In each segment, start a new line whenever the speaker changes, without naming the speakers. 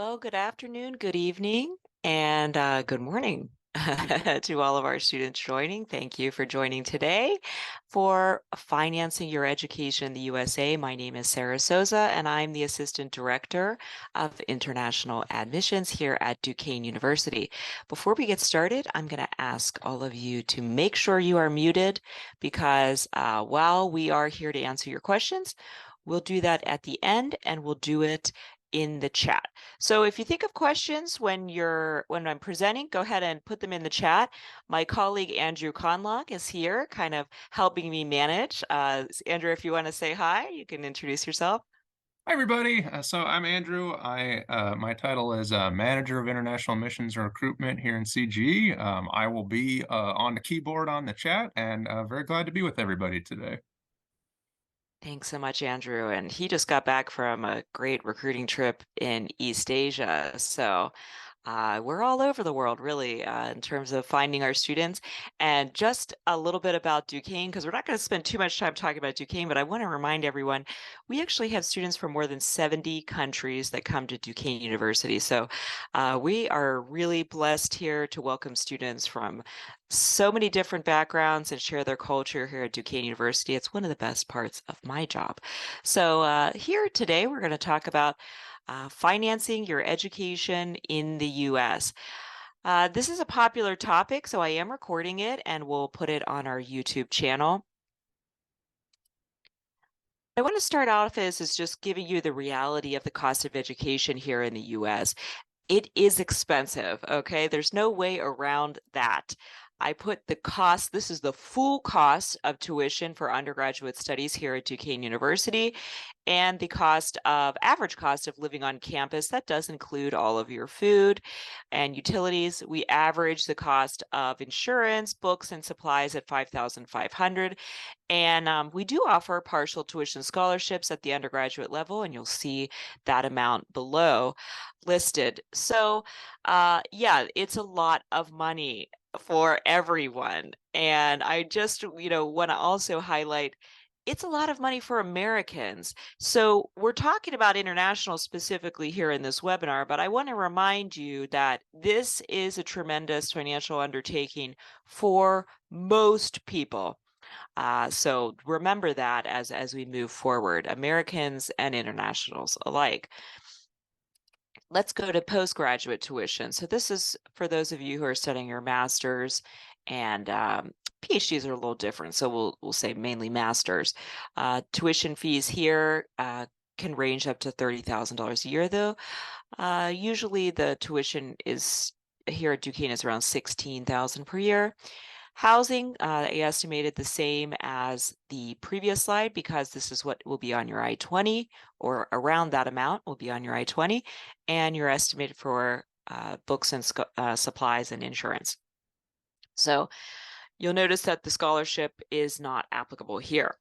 Well, good afternoon, good evening, and good morning to all of our students joining. Thank you for joining today for Financing Your Education in the USA. My name is Sarah Souza, and I'm the Assistant Director of International Admissions here at Duquesne University. Before we get started, I'm going to ask all of you to make sure you are muted because while we are here to answer your questions, we'll do that at the end and we'll do it in the chat. So if you think of questions when I'm presenting, go ahead and put them in the chat. My colleague Andrew Conlock is here, kind of helping me manage. Andrew, if you want to say hi, you can introduce yourself.
Hi, everybody. So I'm Andrew. My title is Manager of International Missions and Recruitment here in CG. I will be on the keyboard on the chat and very glad to be with everybody today.
Thanks so much, Andrew. And he just got back from a great recruiting trip in East Asia. So we're all over the world, really, in terms of finding our students. And just a little bit about Duquesne, because we're not going to spend too much time talking about Duquesne, but I want to remind everyone we actually have students from more than 70 countries that come to Duquesne University. So we are really blessed here to welcome students from so many different backgrounds and share their culture here at Duquesne University. It's one of the best parts of my job. So here today, we're going to talk about financing your education in the US. This is a popular topic, so I am recording it and we'll put it on our YouTube channel. I want to start off is just giving you the reality of the cost of education here in the US. It is expensive, okay? There's no way around that. I put the cost, this is the full cost of tuition for undergraduate studies here at Duquesne University, and the average cost of living on campus. That does include all of your food and utilities. We average the cost of insurance, books, and supplies at $5,500. And we do offer partial tuition scholarships at the undergraduate level, and you'll see that amount below listed. So, yeah, it's a lot of money for everyone. And I just, want to also highlight it's a lot of money for Americans. So, we're talking about international specifically here in this webinar, but I want to remind you that this is a tremendous financial undertaking for most people. So remember that as we move forward, Americans and internationals alike. Let's go to postgraduate tuition. So this is for those of you who are studying your master's, and PhDs are a little different. So we'll say mainly masters. Tuition fees here can range up to $30,000 a year, though. Usually the tuition is here at Duquesne is around 16,000 per year. Housing, I estimated the same as the previous slide because this is what will be on your I-20, or around that amount will be on your I-20, and you're estimated for books and supplies and insurance. So you'll notice that the scholarship is not applicable here.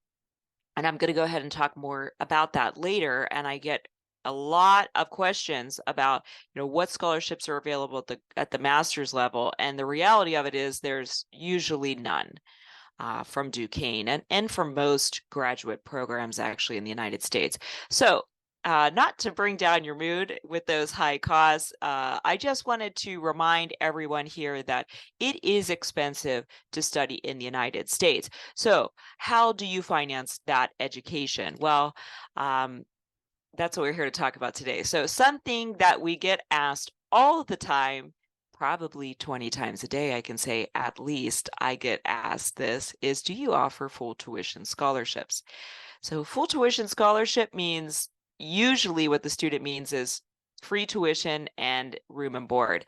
And I'm going to go ahead and talk more about that later. And I get a lot of questions about, what scholarships are available at the master's level. And the reality of it is there's usually none from Duquesne and from most graduate programs actually in the United States. So not to bring down your mood with those high costs, I just wanted to remind everyone here that it is expensive to study in the United States. So how do you finance that education? Well, that's what we're here to talk about today. So something that we get asked all the time, probably 20 times a day, I can say at least I get asked this, is do you offer full tuition scholarships? So full tuition scholarship means usually what the student means is free tuition and room and board.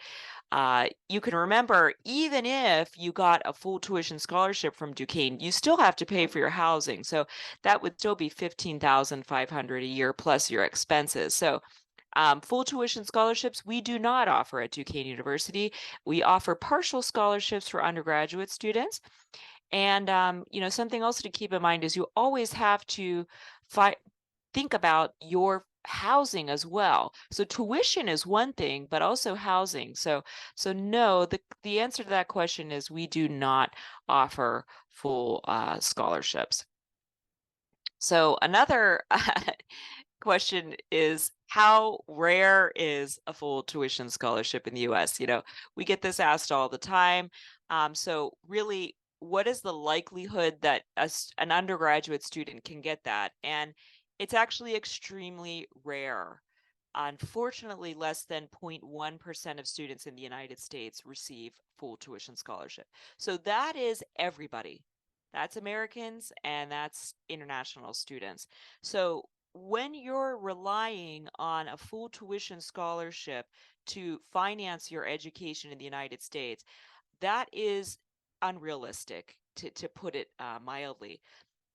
You can remember, even if you got a full tuition scholarship from Duquesne, you still have to pay for your housing. So that would still be $15,500 a year plus your expenses. So full tuition scholarships, we do not offer at Duquesne University. We offer partial scholarships for undergraduate students. And, something else to keep in mind is you always have to think about your housing as well. So tuition is one thing, but also housing. So no, the answer to that question is we do not offer full scholarships. So another question is, how rare is a full tuition scholarship in the US? We get this asked all the time. So really, what is the likelihood that an undergraduate student can get that? And it's actually extremely rare. Unfortunately, less than 0.1% of students in the United States receive full tuition scholarship. So that is everybody. That's Americans and that's international students. So when you're relying on a full tuition scholarship to finance your education in the United States, that is unrealistic, to put it mildly.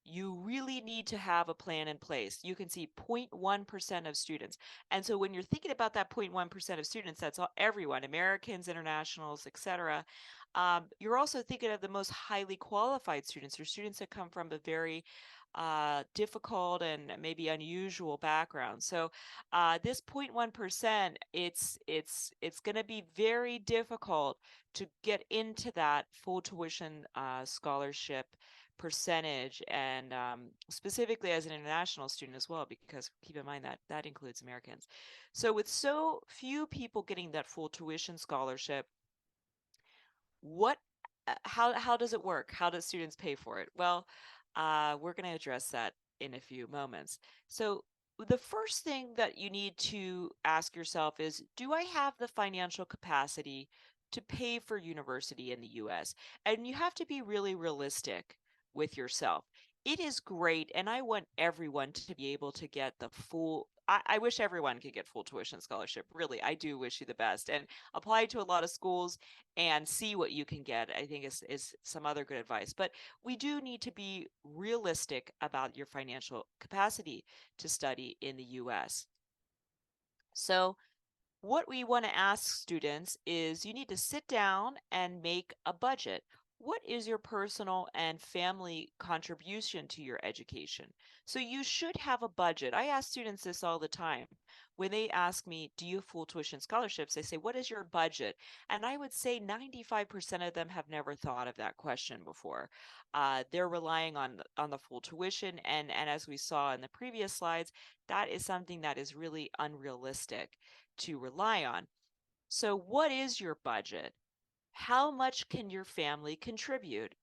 You really need to have a plan in place. You can see 0.1% of students. And so when you're thinking about that 0.1% of students, that's everyone, Americans, internationals, etc. You're also thinking of the most highly qualified students, or students that come from a very difficult and maybe unusual background. So this 0.1%, it's going to be very difficult to get into that full tuition scholarship percentage, and specifically as an international student as well, because keep in mind that that includes Americans. So with so few people getting that full tuition scholarship, what how does it work? How do students pay for it? Well, we're going to address that in a few moments. So the first thing that you need to ask yourself is, do I have the financial capacity to pay for university in the US? And you have to be really realistic with yourself. It is great, and I want everyone to be able to get the full. I wish everyone could get full tuition scholarship. Really, I do wish you the best. And apply to a lot of schools and see what you can get, I think is some other good advice. But we do need to be realistic about your financial capacity to study in the US. So what we want to ask students is, you need to sit down and make a budget. What is your personal and family contribution to your education? So you should have a budget. I ask students this all the time. When they ask me, do you have full tuition scholarships? They say, what is your budget? And I would say 95% of them have never thought of that question before. They're relying on the full tuition. And as we saw in the previous slides, that is something that is really unrealistic to rely on. So, what is your budget? How much can your family contribute?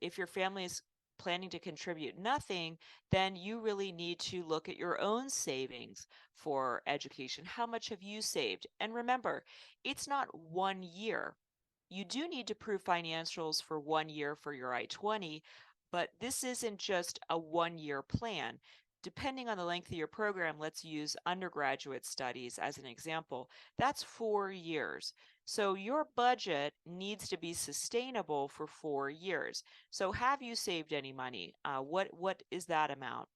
If your family is planning to contribute nothing, then you really need to look at your own savings for education. How much have you saved? And remember, it's not 1 year. You do need to prove financials for 1 year for your I-20, but this isn't just a 1 year plan. Depending on the length of your program, let's use undergraduate studies as an example. That's 4 years. So your budget needs to be sustainable for 4 years. So have you saved any money? What is that amount?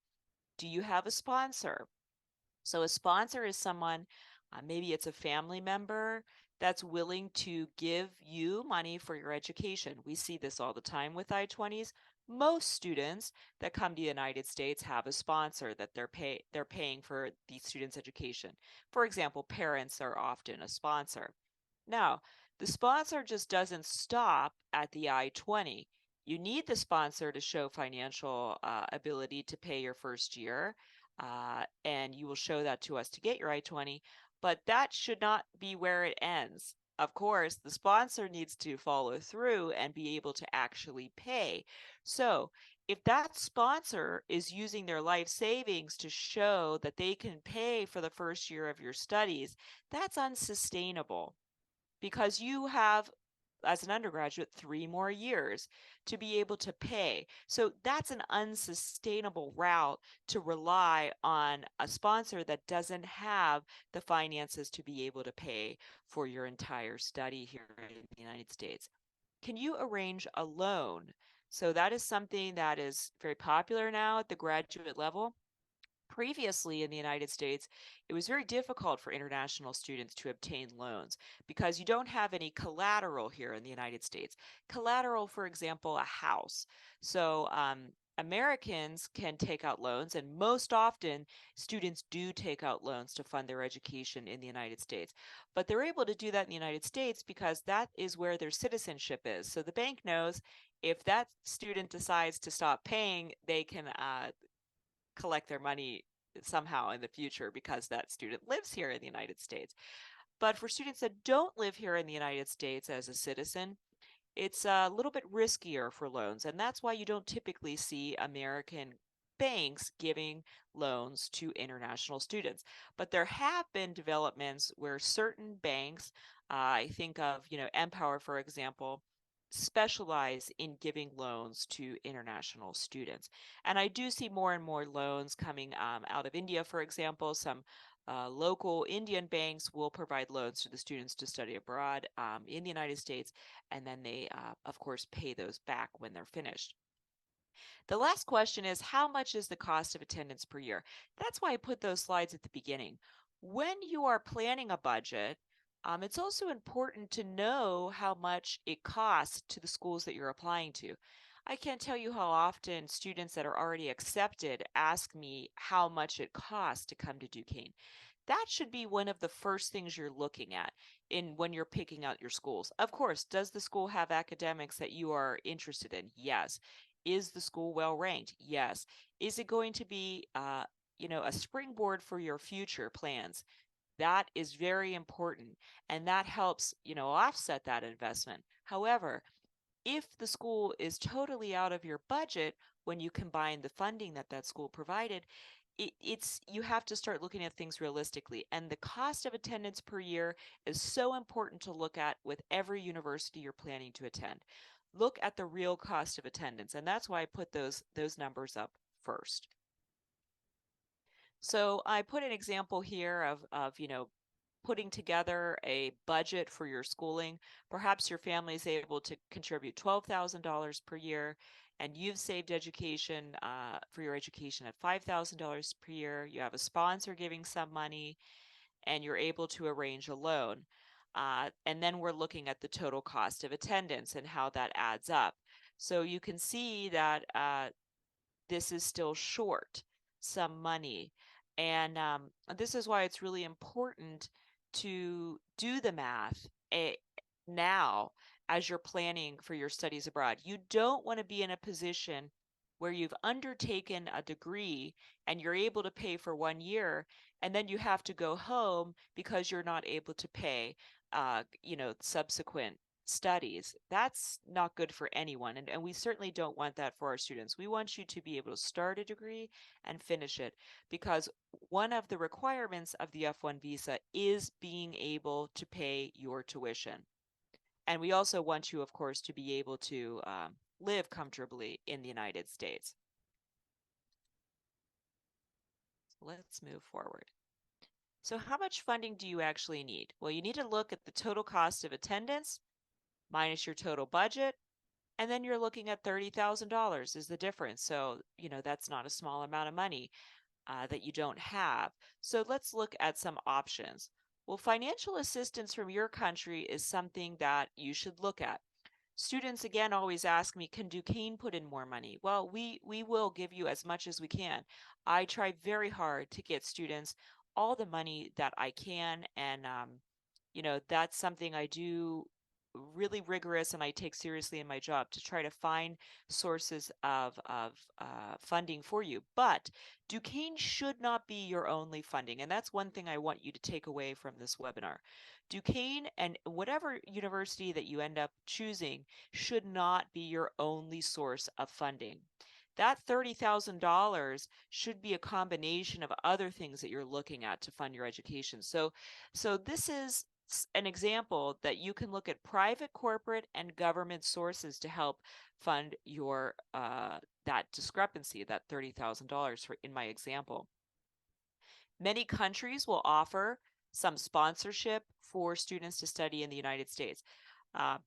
Do you have a sponsor? So a sponsor is someone, maybe it's a family member that's willing to give you money for your education. We see this all the time with I-20s. Most students that come to the United States have a sponsor that they're paying for the student's education. For example, parents are often a sponsor. Now, the sponsor just doesn't stop at the I-20. You need the sponsor to show financial ability to pay your first year, and you will show that to us to get your I-20, but that should not be where it ends. Of course, the sponsor needs to follow through and be able to actually pay. So if that sponsor is using their life savings to show that they can pay for the first year of your studies, that's unsustainable, because you have, as an undergraduate, 3 more years to be able to pay. So that's an unsustainable route, to rely on a sponsor that doesn't have the finances to be able to pay for your entire study here in the United States. Can you arrange a loan? So that is something that is very popular now at the graduate level. Previously in the United States, it was very difficult for international students to obtain loans because you don't have any collateral here in the United States. Collateral, for example, a house. So Americans can take out loans, and most often students do take out loans to fund their education in the United States. But they're able to do that in the United States because that is where their citizenship is. So the bank knows if that student decides to stop paying, they can collect their money somehow in the future because that student lives here in the United States. But for students that don't live here in the United States as a citizen, it's a little bit riskier for loans, and that's why you don't typically see American banks giving loans to international students. But there have been developments where certain banks, I think of, Empower, for example, specialize in giving loans to international students. And I do see more and more loans coming out of India, for example. Some local Indian banks will provide loans to the students to study abroad in the United States, and then they, of course, pay those back when they're finished. The last question is, how much is the cost of attendance per year? That's why I put those slides at the beginning. When you are planning a budget, it's also important to know how much it costs to the schools that you're applying to. I can't tell you how often students that are already accepted ask me how much it costs to come to Duquesne. That should be one of the first things you're looking at in when you're picking out your schools. Of course, does the school have academics that you are interested in? Yes. Is the school well ranked? Yes. Is it going to be a springboard for your future plans? That is very important, and that helps, offset that investment. However, if the school is totally out of your budget when you combine the funding that that school provided, it's you have to start looking at things realistically. And the cost of attendance per year is so important to look at with every university you're planning to attend. Look at the real cost of attendance, and that's why I put those numbers up first. So I put an example here of putting together a budget for your schooling. Perhaps your family is able to contribute $12,000 per year, and you've saved education for your education at $5,000 per year. You have a sponsor giving some money, and you're able to arrange a loan. And then we're looking at the total cost of attendance and how that adds up. So you can see that this is still short some money. And this is why it's really important to do the math now as you're planning for your studies abroad. You don't want to be in a position where you've undertaken a degree and you're able to pay for 1 year, and then you have to go home because you're not able to pay, subsequent studies. That's not good for anyone. And we certainly don't want that for our students. We want you to be able to start a degree and finish it, because one of the requirements of the F1 visa is being able to pay your tuition. And we also want you, of course, to be able to live comfortably in the United States. So let's move forward. So how much funding do you actually need? Well, you need to look at the total cost of attendance minus your total budget, and then you're looking at $30,000 is the difference. So, that's not a small amount of money that you don't have. So let's look at some options. Well, financial assistance from your country is something that you should look at. Students again always ask me, can Duquesne put in more money? Well, we will give you as much as we can. I try very hard to get students all the money that I can, and that's something I do really rigorous and I take seriously in my job, to try to find sources of funding for you. But Duquesne should not be your only funding, and that's one thing I want you to take away from this webinar. Duquesne and whatever university that you end up choosing should not be your only source of funding. That $30,000 should be a combination of other things that you're looking at to fund your education. So this is an example that you can look at private, corporate, and government sources to help fund your that discrepancy, that $30,000 for in my example. Many countries will offer some sponsorship for students to study in the United States.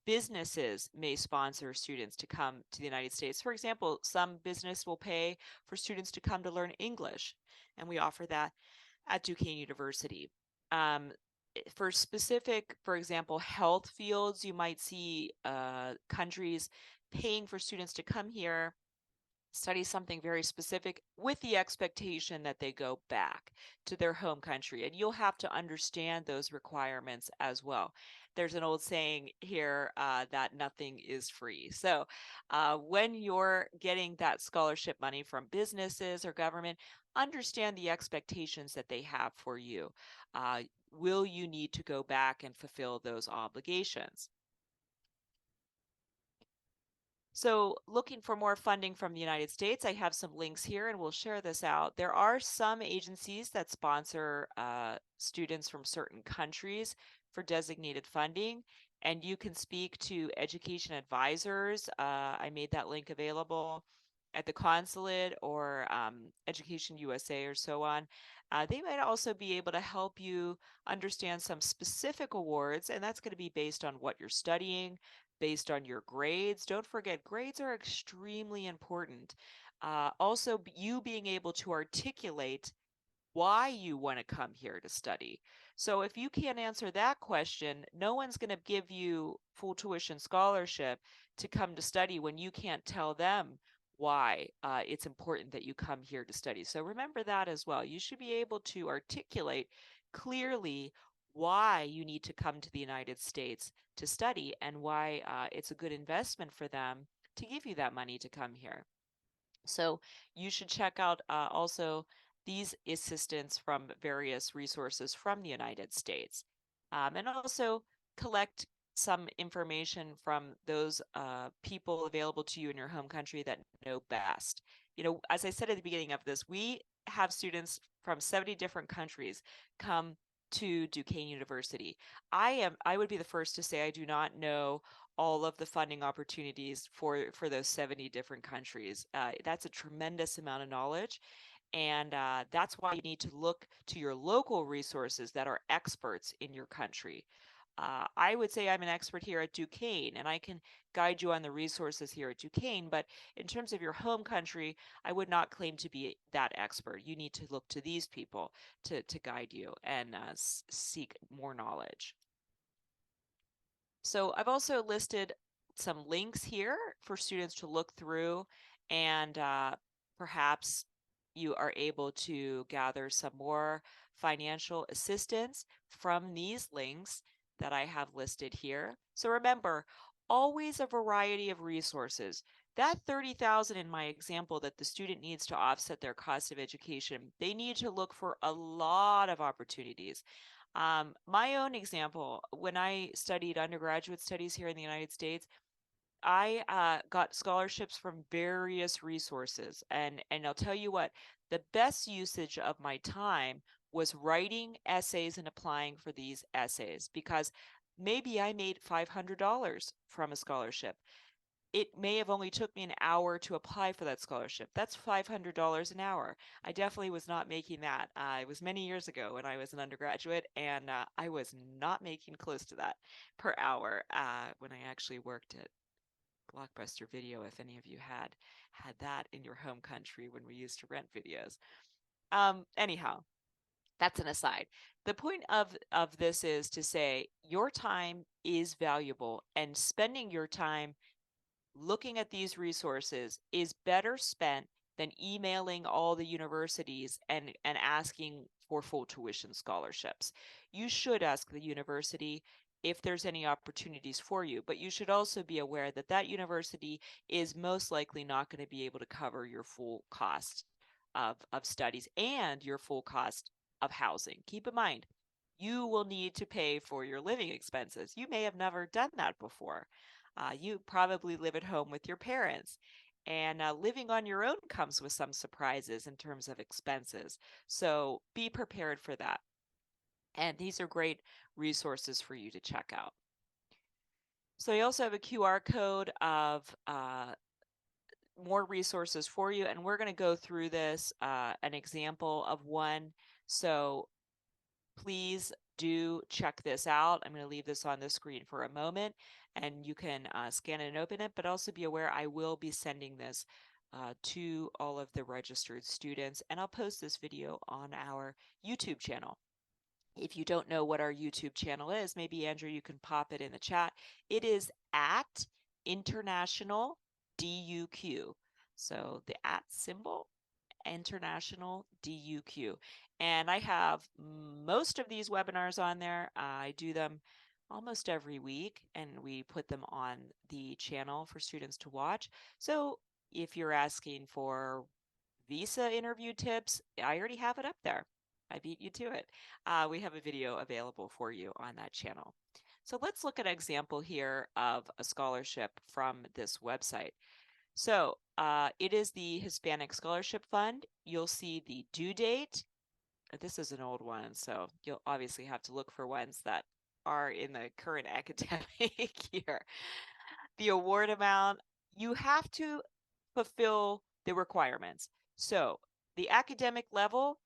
Businesses may sponsor students to come to the United States. For example, some business will pay for students to come to learn English, and we offer that at Duquesne University. For specific, for example, health fields, you might see countries paying for students to come here study something very specific with the expectation that they go back to their home country. And you'll have to understand those requirements as well. There's an old saying here that nothing is free. So when you're getting that scholarship money from businesses or government, understand the expectations that they have for you. Will you need to go back and fulfill those obligations? So looking for more funding from the United States, I have some links here and we'll share this out. There are some agencies that sponsor students from certain countries for designated funding, and you can speak to education advisors. I made that link available at the consulate or Education USA or so on. They might also be able to help you understand some specific awards, and that's going to be based on what you're studying, based on your grades. Don't forget, grades are extremely important. Also, you being able to articulate why you want to come here to study. So if you can't answer that question, no one's going to give you full tuition scholarship to come to study when you can't tell them why it's important that you come here to study. So remember that as well. You should be able to articulate clearly why you need to come to the United States to study and why it's a good investment for them to give you that money to come here. So you should check out also these assistance from various resources from the United States, and also collect some information from those people available to you in your home country that know best. You know, as I said at the beginning of this, we have students from 70 different countries come to Duquesne University. I would be the first to say I do not know all of the funding opportunities for those 70 different countries. That's a tremendous amount of knowledge. And that's why you need to look to your local resources that are experts in your country. I would say I'm an expert here at Duquesne, and I can guide you on the resources here at Duquesne. But in terms of your home country, I would not claim to be that expert. You need to look to these people to guide you and seek more knowledge. So I've also listed some links here for students to look through, and perhaps you are able to gather some more financial assistance from these links that I have listed here. So remember, always a variety of resources. That 30,000 in my example that the student needs to offset their cost of education, they need to look for a lot of opportunities. My own example, when I studied undergraduate studies here in the United States, I got scholarships from various resources. And I'll tell you what, the best usage of my time was writing essays and applying for these essays because maybe I made $500 from a scholarship. It may have only took me an hour to apply for that scholarship. That's $500 an hour. I definitely was not making that. It was many years ago when I was an undergraduate, and I was not making close to that per hour when I actually worked at Blockbuster Video, if any of you had that in your home country when we used to rent videos. Anyhow, that's an aside. The point of this is to say your time is valuable, and spending your time looking at these resources is better spent than emailing all the universities and asking for full tuition scholarships. You should ask the university if there's any opportunities for you, but you should also be aware that that university is most likely not going to be able to cover your full cost of studies and your full cost of housing. Keep in mind, you will need to pay for your living expenses. You may have never done that before. You probably live at home with your parents. And living on your own comes with some surprises in terms of expenses. So be prepared for that. And these are great resources for you to check out. So I also have a QR code of more resources for you. And we're going to go through this, an example of one. So please do check this out. I'm going to leave this on the screen for a moment and you can scan it and open it, but also be aware I will be sending this to all of the registered students, and I'll post this video on our YouTube channel. If you don't know what our YouTube channel is, maybe Andrew, you can pop it in the chat. It is at International DUQ. So the at symbol, International DUQ. And I have most of these webinars on there. I do them almost every week, and we put them on the channel for students to watch. So if you're asking for visa interview tips, I already have it up there. I beat you to it. We have a video available for you on that channel. So let's look at an example here of a scholarship from this website. So it is the Hispanic Scholarship Fund. You'll see the due date. This is an old one, so you'll obviously have to look for ones that are in the current academic year. The award amount, you have to fulfill the requirements. So the academic level,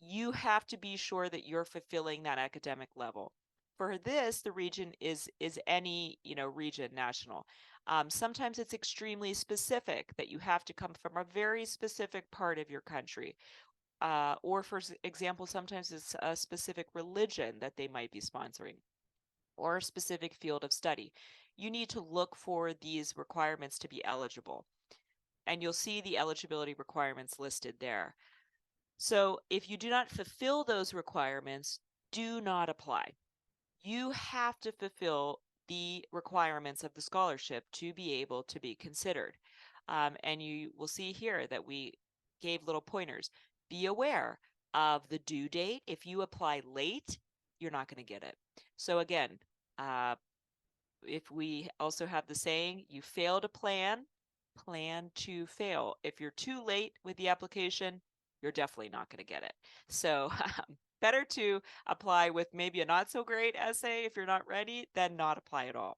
you have to be sure that you're fulfilling that academic level. For this, the region is any, region national. Sometimes it's extremely specific that you have to come from a very specific part of your country. Or for example, sometimes it's a specific religion that they might be sponsoring or a specific field of study. You need to look for these requirements to be eligible. And you'll see the eligibility requirements listed there. So if you do not fulfill those requirements, do not apply. You have to fulfill the requirements of the scholarship to be able to be considered. And you will see here that we gave little pointers. Be aware of the due date. If you apply late, you're not going to get it. So again, if we also have the saying, you fail to plan, plan to fail. If you're too late with the application, you're definitely not going to get it. So better to apply with maybe a not so great essay if you're not ready than not apply at all.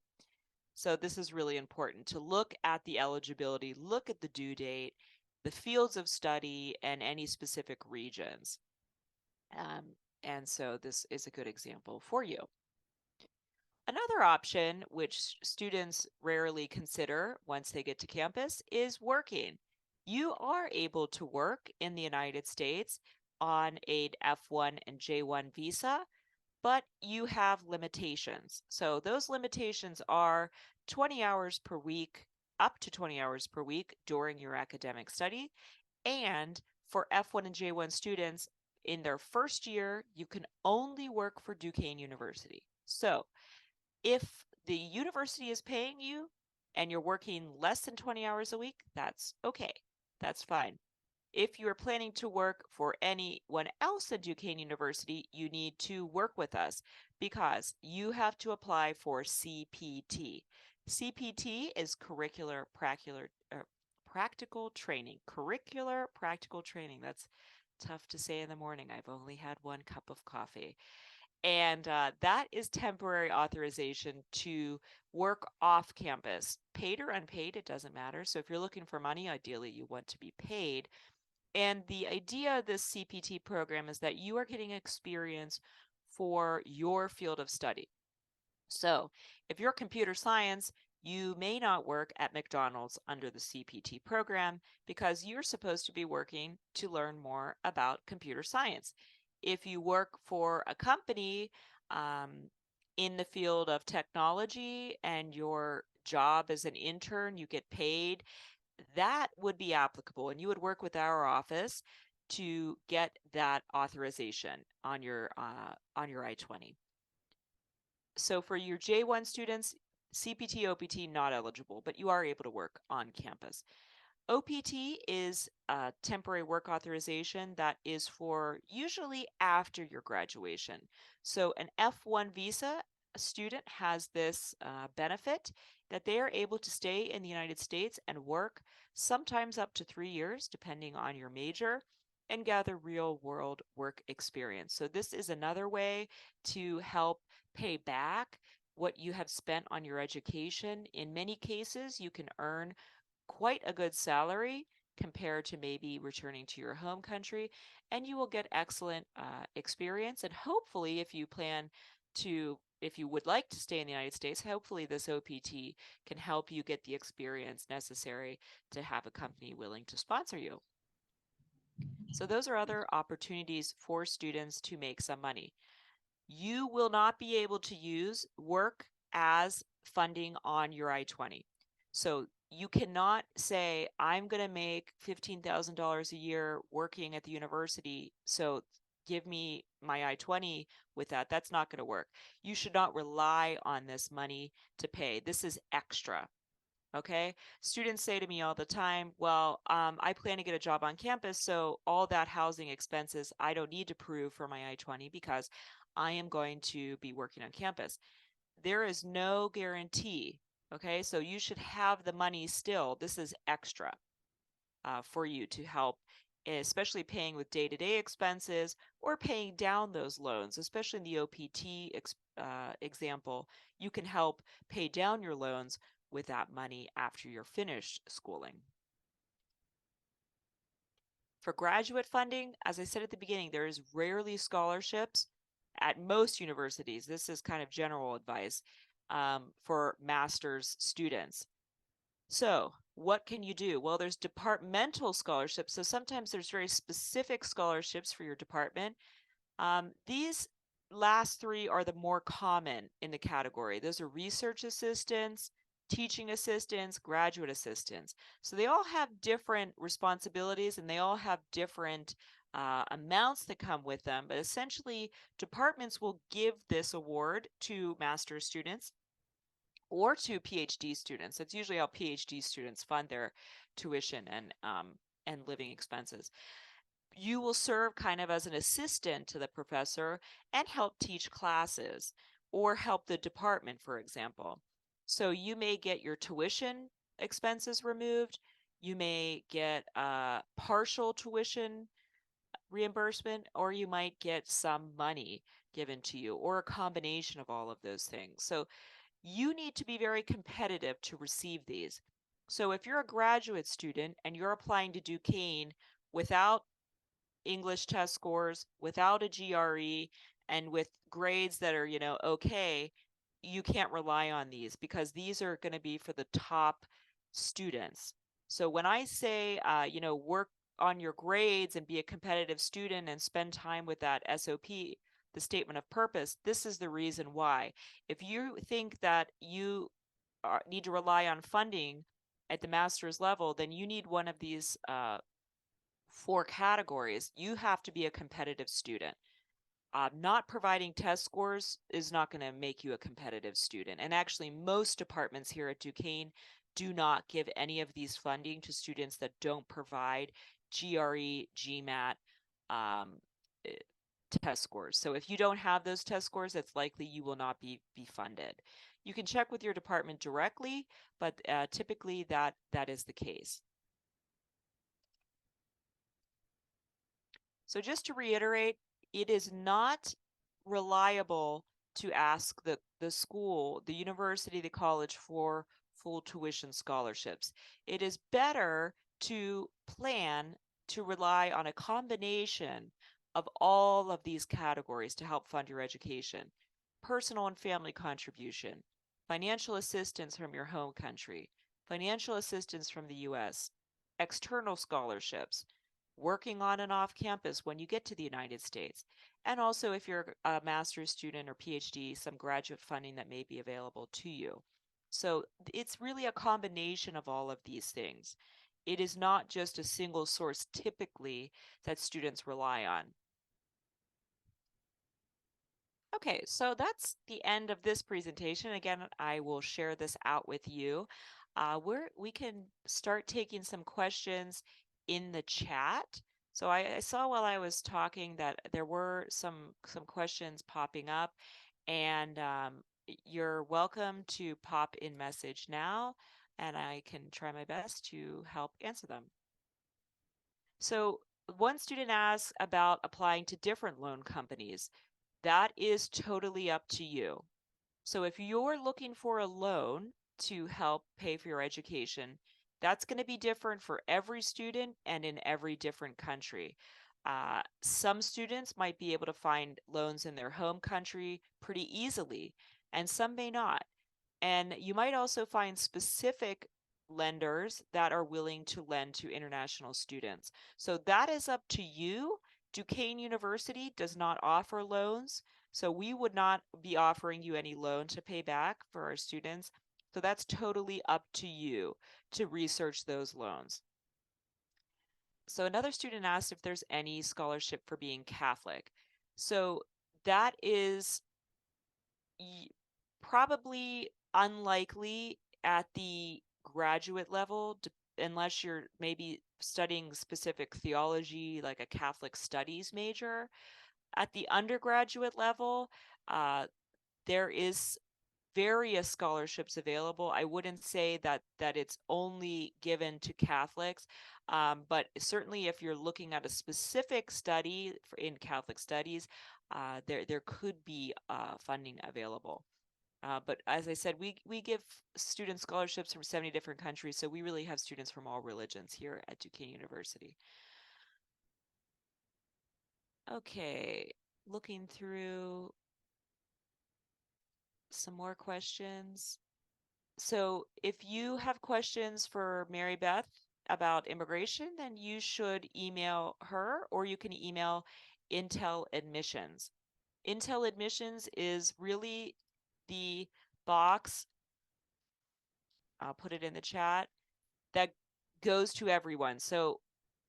So this is really important to look at the eligibility, look at the due date, the fields of study, and any specific regions. And so this is a good example for you. Another option, which students rarely consider once they get to campus, is working. You are able to work in the United States on an F1 and J1 visa, but you have limitations. So those limitations are 20 hours per week, up to 20 hours per week during your academic study. And for F1 and J1 students, in their first year, you can only work for Duquesne University. So if the university is paying you and you're working less than 20 hours a week, that's okay. That's fine. If you're planning to work for anyone else at Duquesne University, you need to work with us because you have to apply for CPT. CPT is practical training. Curricular practical training. That's tough to say in the morning. I've only had one cup of coffee. And that is temporary authorization to work off campus. Paid or unpaid, it doesn't matter. So if you're looking for money, ideally you want to be paid. And the idea of this CPT program is that you are getting experience for your field of study. So if you're computer science, you may not work at McDonald's under the CPT program because you're supposed to be working to learn more about computer science. If you work for a company in the field of technology and your job as an intern, you get paid, that would be applicable. And you would work with our office to get that authorization on your I-20. So for your J1 students, CPT, OPT not eligible, but you are able to work on campus. OPT is a temporary work authorization that is for usually after your graduation. So an F1 visa student has this benefit that they are able to stay in the United States and work sometimes up to 3 years, depending on your major, and gather real world work experience. So this is another way to help pay back what you have spent on your education. In many cases, you can earn quite a good salary compared to maybe returning to your home country, and you will get excellent experience. And hopefully, if you would like to stay in the United States, hopefully this OPT can help you get the experience necessary to have a company willing to sponsor you. So those are other opportunities for students to make some money. You will not be able to use work as funding on your I-20. So you cannot say, I'm going to make $15,000 a year working at the university, so give me my I-20 with that. That's not going to work. You should not rely on this money to pay. This is extra. Okay. Students say to me all the time, well, I plan to get a job on campus, so all that housing expenses, I don't need to prove for my I-20 because I am going to be working on campus. There is no guarantee. Okay. So you should have the money still. This is extra for you to help, especially paying with day-to-day expenses or paying down those loans, especially in the OPT example. You can help pay down your loans with that money after you're finished schooling. For graduate funding, as I said at the beginning, there is rarely scholarships at most universities. This is kind of general advice for master's students. So what can you do? Well, there's departmental scholarships. So sometimes there's very specific scholarships for your department. These last three are the more common in the category. Those are research assistants, teaching assistants, graduate assistants. So they all have different responsibilities and they all have different amounts that come with them. But essentially, departments will give this award to master's students or to PhD students. That's usually how PhD students fund their tuition and living expenses. You will serve kind of as an assistant to the professor and help teach classes or help the department, for example. So you may get your tuition expenses removed. You may get partial tuition reimbursement, or you might get some money given to you, or a combination of all of those things. So you need to be very competitive to receive these. So if you're a graduate student and you're applying to Duquesne without English test scores, without a GRE, and with grades that are, okay, you can't rely on these because these are going to be for the top students. So when I say, work on your grades and be a competitive student and spend time with that SOP, the statement of purpose, this is the reason why. If you think that you need to rely on funding at the master's level, then you need one of these four categories. You have to be a competitive student. Not providing test scores is not going to make you a competitive student. And actually, most departments here at Duquesne do not give any of these funding to students that don't provide GRE, GMAT eh, test scores. So if you don't have those test scores, it's likely you will not be funded. You can check with your department directly, but typically that is the case. So just to reiterate, it is not reliable to ask the school, the university, the college for full tuition scholarships. It is better to plan to rely on a combination of all of these categories to help fund your education. Personal and family contribution, financial assistance from your home country, financial assistance from the US, external scholarships, working on and off campus when you get to the United States. And also, if you're a master's student or PhD, some graduate funding that may be available to you. So it's really a combination of all of these things. It is not just a single source typically that students rely on. Okay, so that's the end of this presentation. Again, I will share this out with you. We can start taking some questions in the chat. So I saw while I was talking that there were some questions popping up, and you're welcome to pop in message now, and I can try my best to help answer them. So one student asked about applying to different loan companies. That is totally up to you. So if you're looking for a loan to help pay for your education, that's going to be different for every student and in every different country. Some students might be able to find loans in their home country pretty easily, and some may not. And you might also find specific lenders that are willing to lend to international students. So that is up to you. Duquesne University does not offer loans, so we would not be offering you any loan to pay back for our students. So that's totally up to you to research those loans. So another student asked if there's any scholarship for being Catholic. So that is probably unlikely at the graduate level, unless you're maybe studying specific theology, like a Catholic studies major. At the undergraduate level, there is various scholarships available. I wouldn't say that it's only given to Catholics, but certainly if you're looking at a specific study in Catholic studies, there could be funding available. But as I said, we give student scholarships from 70 different countries, so we really have students from all religions here at Duquesne University. Okay, looking through some more questions. So if you have questions for Mary Beth about immigration, then you should email her, or you can email Intel Admissions. Intel Admissions is really the box, I'll put it in the chat, that goes to everyone. So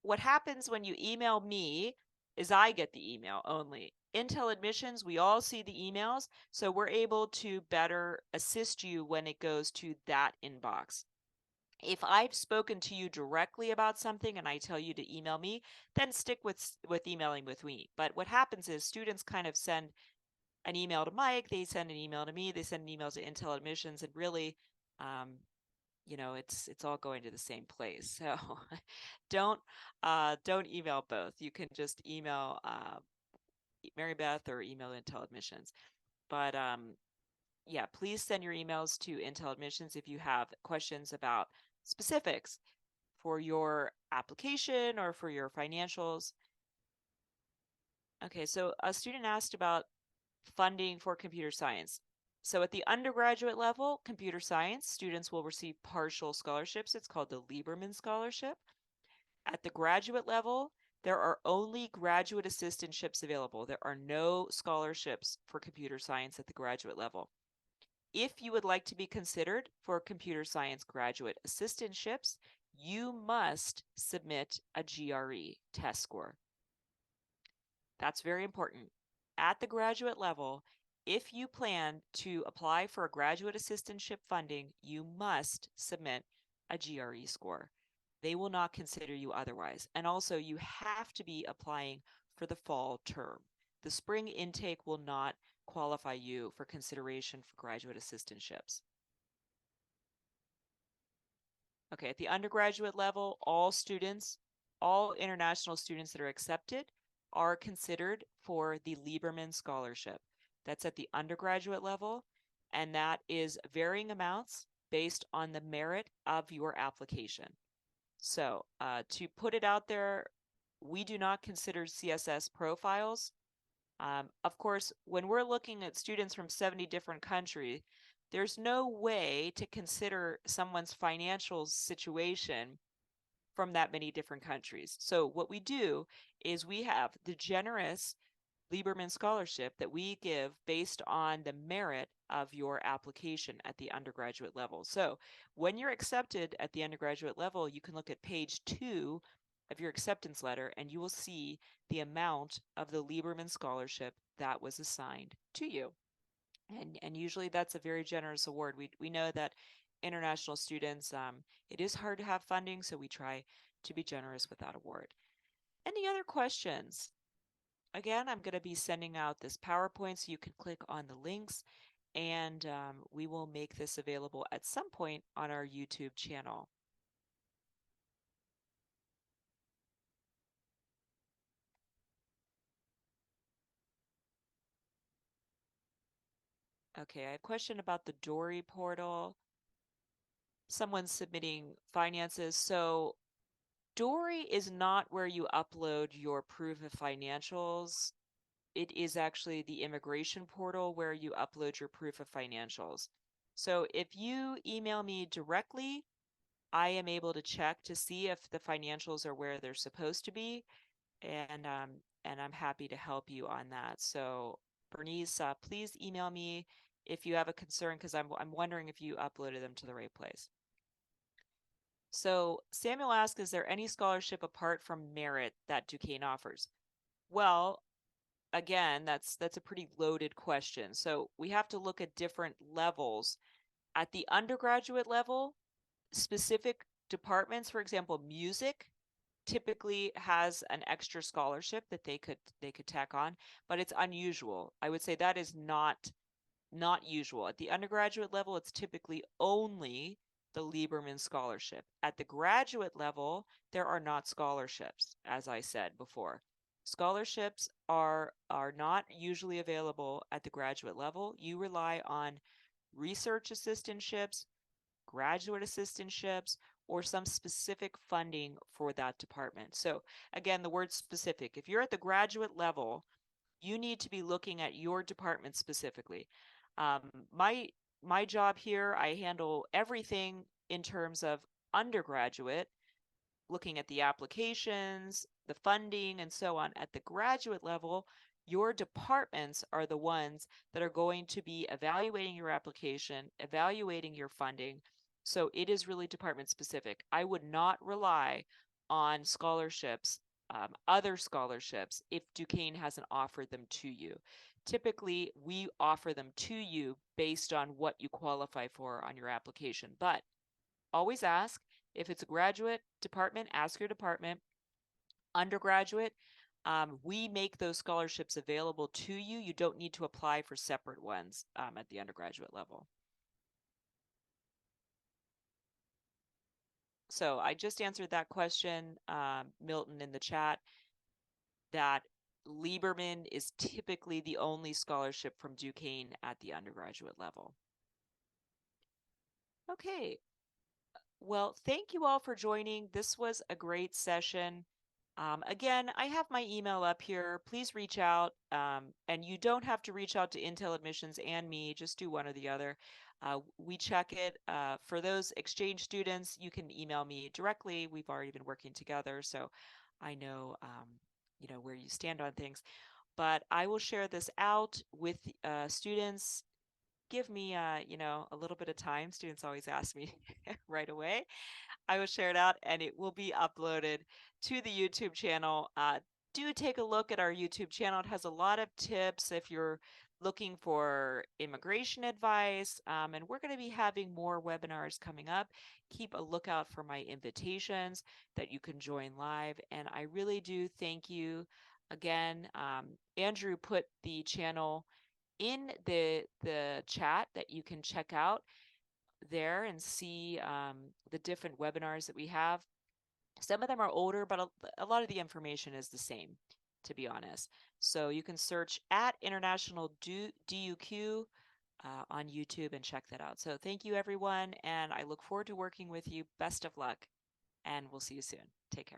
what happens when you email me is I get the email only. Intel Admissions, we all see the emails, so we're able to better assist you when it goes to that inbox. If I've spoken to you directly about something and I tell you to email me, then stick with emailing with me. But what happens is students kind of send an email to Mike, they send an email to me, they send an email to Intel Admissions, and really, um, it's all going to the same place. So don't email both. You can just email Mary Beth or email Intel Admissions. But yeah, please send your emails to Intel Admissions if you have questions about specifics for your application or for your financials. Okay, so a student asked about funding for computer science. So at the undergraduate level, computer science, students will receive partial scholarships. It's called the Lieberman Scholarship. At the graduate level, there are only graduate assistantships available. There are no scholarships for computer science at the graduate level. If you would like to be considered for computer science graduate assistantships, you must submit a GRE test score. That's very important. At the graduate level, if you plan to apply for a graduate assistantship funding, you must submit a GRE score. They will not consider you otherwise. And also, you have to be applying for the fall term. The spring intake will not qualify you for consideration for graduate assistantships. Okay, at the undergraduate level, all international students that are accepted are considered for the Lieberman Scholarship. That's at the undergraduate level, and that is varying amounts based on the merit of your application. So to put it out there, we do not consider CSS profiles. Of course, when we're looking at students from 70 different countries, there's no way to consider someone's financial situation from that many different countries. So what we do is we have the generous Lieberman Scholarship that we give based on the merit of your application at the undergraduate level. So when you're accepted at the undergraduate level, you can look at page 2 of your acceptance letter and you will see the amount of the Lieberman Scholarship that was assigned to you. And usually that's a very generous award. We know that international students, it is hard to have funding, so we try to be generous with that award. Any other questions? Again, I'm going to be sending out this PowerPoint so you can click on the links, and we will make this available at some point on our YouTube channel. Okay, I have a question about the Dory portal. Someone's submitting finances. So Dory is not where you upload your proof of financials. It is actually the immigration portal where you upload your proof of financials. So if you email me directly, I am able to check to see if the financials are where they're supposed to be, and I'm happy to help you on that. So Bernice, please email me if you have a concern, because I'm wondering if you uploaded them to the right place. So Samuel asks, is there any scholarship apart from merit that Duquesne offers? Well, again, that's a pretty loaded question. So we have to look at different levels. At the undergraduate level, specific departments, for example, music typically has an extra scholarship that they could tack on, but it's unusual. I would say that is not usual. At the undergraduate level, it's typically only the Lieberman Scholarship. At the graduate level, there are not scholarships, as I said before. Scholarships are not usually available at the graduate level. You rely on research assistantships, graduate assistantships, or some specific funding for that department. So again, the word specific. If you're at the graduate level, you need to be looking at your department specifically. My job here, I handle everything in terms of undergraduate, looking at the applications, the funding, and so on. At the graduate level, your departments are the ones that are going to be evaluating your application, evaluating your funding. So it is really department specific. I would not rely on scholarships, other scholarships, if Duquesne hasn't offered them to you. Typically, we offer them to you based on what you qualify for on your application. But always ask. If it's a graduate department, ask your department. Undergraduate, we make those scholarships available to you. You don't need to apply for separate ones at the undergraduate level. So I just answered that question, Milton, in the chat, that Lieberman is typically the only scholarship from Duquesne at the undergraduate level. Okay, well, thank you all for joining. This was a great session. Again, I have my email up here. Please reach out. And you don't have to reach out to Intel Admissions and me. Just do one or the other. We check it. For those exchange students, you can email me directly. We've already been working together, so I know, where you stand on things. But I will share this out with students. Give me, a little bit of time. Students always ask me right away. I will share it out and it will be uploaded to the YouTube channel. Do take a look at our YouTube channel. It has a lot of tips if you're looking for immigration advice. And we're going to be having more webinars coming up. Keep a lookout for my invitations that you can join live. And I really do thank you again. Andrew put the channel in the chat that you can check out there and see the different webinars that we have. Some of them are older, but a lot of the information is the same, to be honest. So you can search at International DUQ on YouTube and check that out. So thank you, everyone, and I look forward to working with you. Best of luck, and we'll see you soon. Take care.